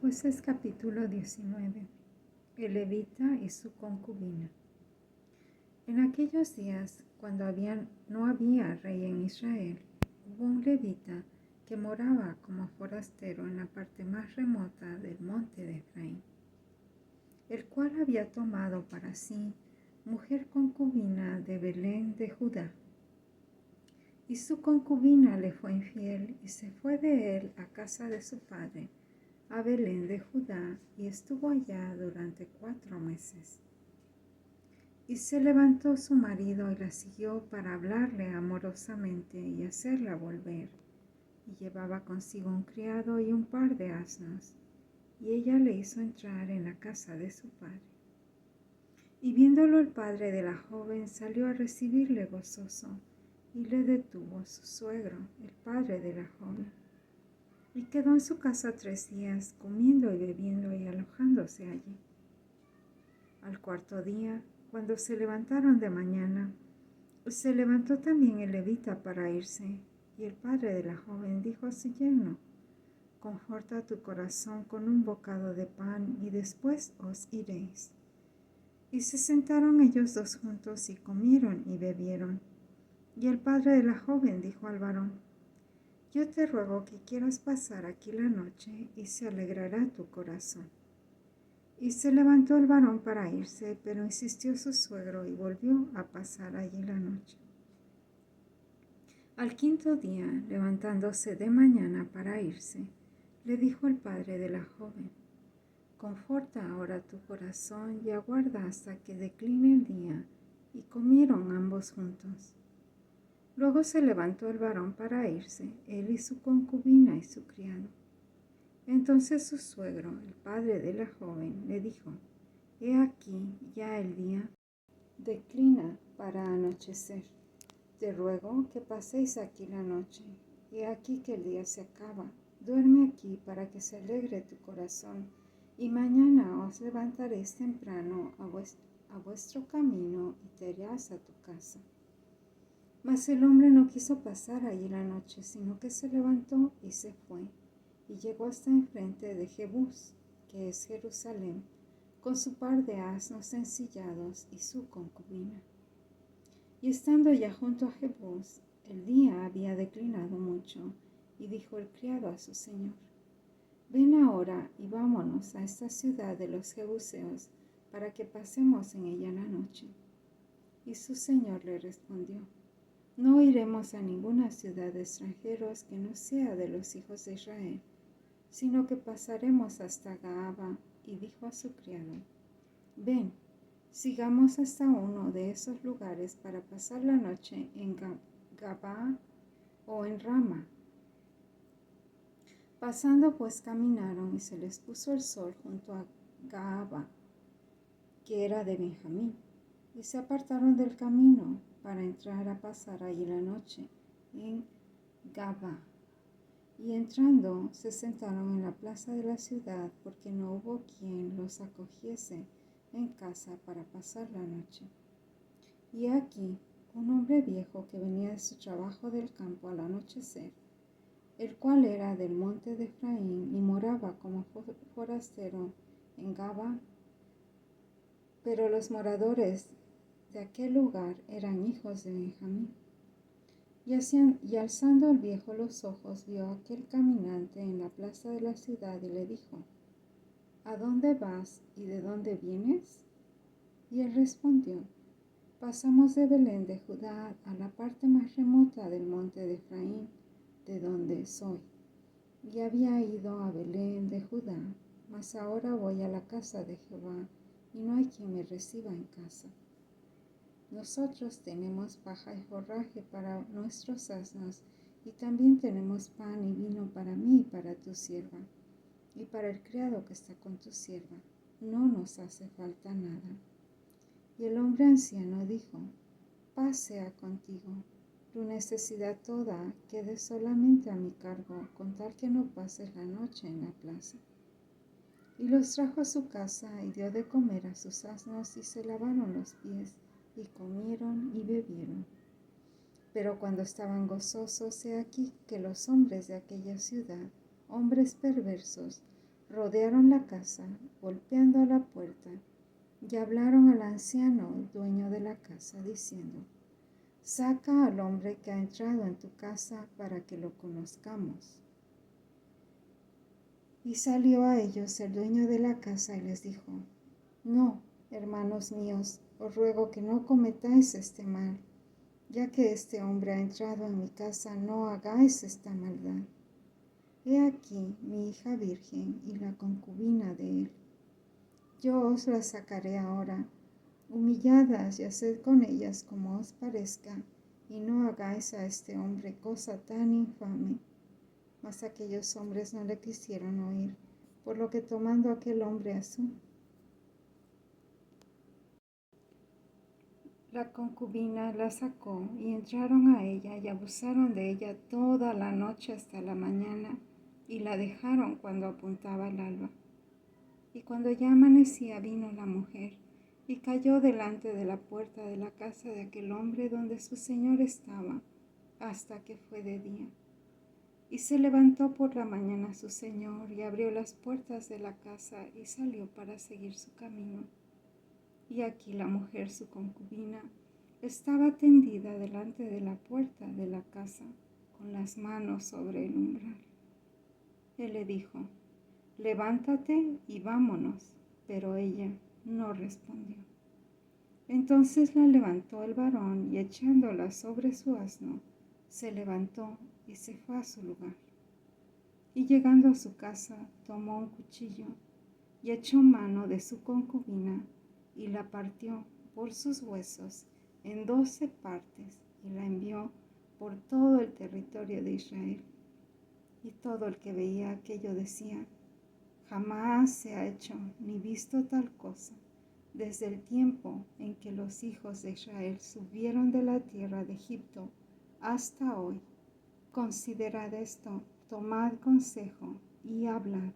Jueces capítulo 19. El levita y su concubina. En aquellos días, cuando no había rey en Israel, hubo un levita que moraba como forastero en la parte más remota del monte de Efraín, el cual había tomado para sí mujer concubina de Belén de Judá. Y su concubina le fue infiel y se fue de él a casa de su padre, a Belén de Judá, y estuvo allá durante 4 meses. Y se levantó su marido y la siguió para hablarle amorosamente y hacerla volver. Y llevaba consigo un criado y un par de asnos, y ella le hizo entrar en la casa de su padre. Y viéndolo el padre de la joven salió a recibirle gozoso, y le detuvo su suegro, el padre de la joven. Y quedó en su casa 3 días, comiendo y bebiendo y alojándose allí. Al 4.º día, cuando se levantaron de mañana, se levantó también el levita para irse, y el padre de la joven dijo a su yerno: «Conforta tu corazón con un bocado de pan, y después os iréis». Y se sentaron ellos dos juntos, y comieron y bebieron. Y el padre de la joven dijo al varón: «Yo te ruego que quieras pasar aquí la noche, y se alegrará tu corazón». Y se levantó el varón para irse, pero insistió su suegro y volvió a pasar allí la noche. Al 5.º día, levantándose de mañana para irse, le dijo el padre de la joven: «Conforta ahora tu corazón y aguarda hasta que decline el día». Y comieron ambos juntos. Luego se levantó el varón para irse, él y su concubina y su criado. Entonces su suegro, el padre de la joven, le dijo: «He aquí, ya el día declina para anochecer. Te ruego que paséis aquí la noche. He aquí que el día se acaba. Duerme aquí para que se alegre tu corazón, y mañana os levantaréis temprano a vuestro camino y te irás a tu casa». Mas el hombre no quiso pasar allí la noche, sino que se levantó y se fue, y llegó hasta enfrente de Jebús, que es Jerusalén, con su par de asnos ensillados y su concubina. Y estando ya junto a Jebús, el día había declinado mucho, y dijo el criado a su señor: «Ven ahora y vámonos a esta ciudad de los jebuseos, para que pasemos en ella la noche». Y su señor le respondió: «No iremos a ninguna ciudad de extranjeros que no sea de los hijos de Israel, sino que pasaremos hasta Gaaba». Y dijo a su criado: «Ven, sigamos hasta uno de esos lugares para pasar la noche en Gaaba o en Rama». Pasando pues caminaron, y se les puso el sol junto a Gaaba, que era de Benjamín, y se apartaron del camino para entrar a pasar allí la noche en Gaaba. Y entrando, se sentaron en la plaza de la ciudad, porque no hubo quien los acogiese en casa para pasar la noche. Y aquí, un hombre viejo que venía de su trabajo del campo al anochecer, el cual era del monte de Efraín y moraba como forastero en Gaaba, pero los moradores de aquel lugar eran hijos de Benjamín. Y alzando el viejo los ojos, vio a aquel caminante en la plaza de la ciudad y le dijo: «¿A dónde vas y de dónde vienes?». Y él respondió: «Pasamos de Belén de Judá a la parte más remota del monte de Efraín, de donde soy». Y había ido a Belén de Judá, mas ahora voy a la casa de Jehová, y no hay quien me reciba en casa. Nosotros tenemos paja y forraje para nuestros asnos, y también tenemos pan y vino para mí y para tu sierva, y para el criado que está con tu sierva. No nos hace falta nada». Y el hombre anciano dijo: «Paz sea contigo. Tu necesidad toda quede solamente a mi cargo, con tal que no pases la noche en la plaza». Y los trajo a su casa, y dio de comer a sus asnos, y se lavaron los pies, y comieron y bebieron. Pero cuando estaban gozosos, he aquí que los hombres de aquella ciudad, hombres perversos, rodearon la casa, golpeando a la puerta, y hablaron al anciano, dueño de la casa, diciendo: Saca al hombre que ha entrado en tu casa para que lo conozcamos. Y salió a ellos el dueño de la casa y les dijo: No, hermanos míos, os ruego que no cometáis este mal. Ya que este hombre ha entrado en mi casa, no hagáis esta maldad. He aquí mi hija virgen y la concubina de él. Yo os las sacaré ahora, humilladas, y haced con ellas como os parezca, y no hagáis a este hombre cosa tan infame. Mas aquellos hombres no le quisieron oír, por lo que tomando aquel hombre a su la concubina la sacó y entraron a ella y abusaron de ella toda la noche hasta la mañana y la dejaron cuando apuntaba el alba. Y cuando ya amanecía vino la mujer y cayó delante de la puerta de la casa de aquel hombre donde su señor estaba hasta que fue de día. Y se levantó por la mañana su señor y abrió las puertas de la casa y salió para seguir su camino. Y aquí la mujer, su concubina, estaba tendida delante de la puerta de la casa, con las manos sobre el umbral. Él le dijo: Levántate y vámonos. Pero ella no respondió. Entonces la levantó el varón y echándola sobre su asno, se levantó y se fue a su lugar. Y llegando a su casa, tomó un cuchillo y echó mano de su concubina y la partió por sus huesos en 12 partes y la envió por todo el territorio de Israel. Y todo el que veía aquello decía: Jamás se ha hecho ni visto tal cosa desde el tiempo en que los hijos de Israel subieron de la tierra de Egipto hasta hoy. Considerad esto, tomad consejo y hablad.